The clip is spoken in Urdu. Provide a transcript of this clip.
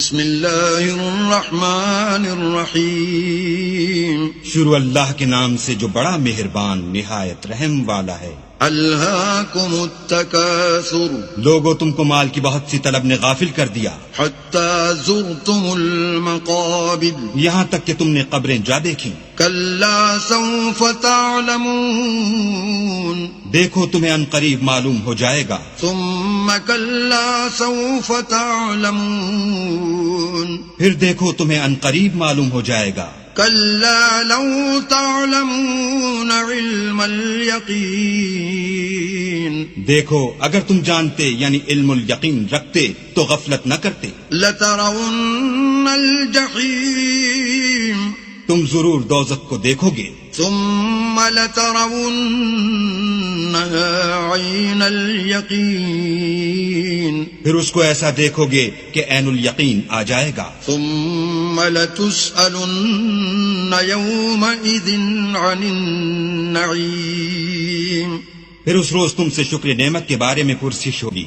بسم اللہ الرحمن الرحیم، شروع اللہ کے نام سے جو بڑا مہربان نہایت رحم والا ہے۔ الہاکم التکاثر، لوگو تم کو مال کی بہت سی طلب نے غافل کر دیا، حتی زرتم المقابر، یہاں تک کہ تم نے قبریں جا دیکھی۔ کلا سوف تعلمون، دیکھو تمہیں ان قریب معلوم ہو جائے گا۔ ثم کلا سوف تعلمون، پھر دیکھو تمہیں ان قریب معلوم ہو جائے گا۔ کلا لو تعلمون علم الیقین، دیکھو اگر تم جانتے یعنی علم الیقین رکھتے تو غفلت نہ کرتے۔ لترون الجحیم، تم ضرور دوزخ کو دیکھو گے۔ ثم لترونها عین الیقین، پھر اس کو ایسا دیکھو گے کہ عین الیقین آ جائے گا۔ ثم لتسألن یومئذ عن النعیم، پھر اس روز تم سے شکر نعمت کے بارے میں پرسش ہوگی۔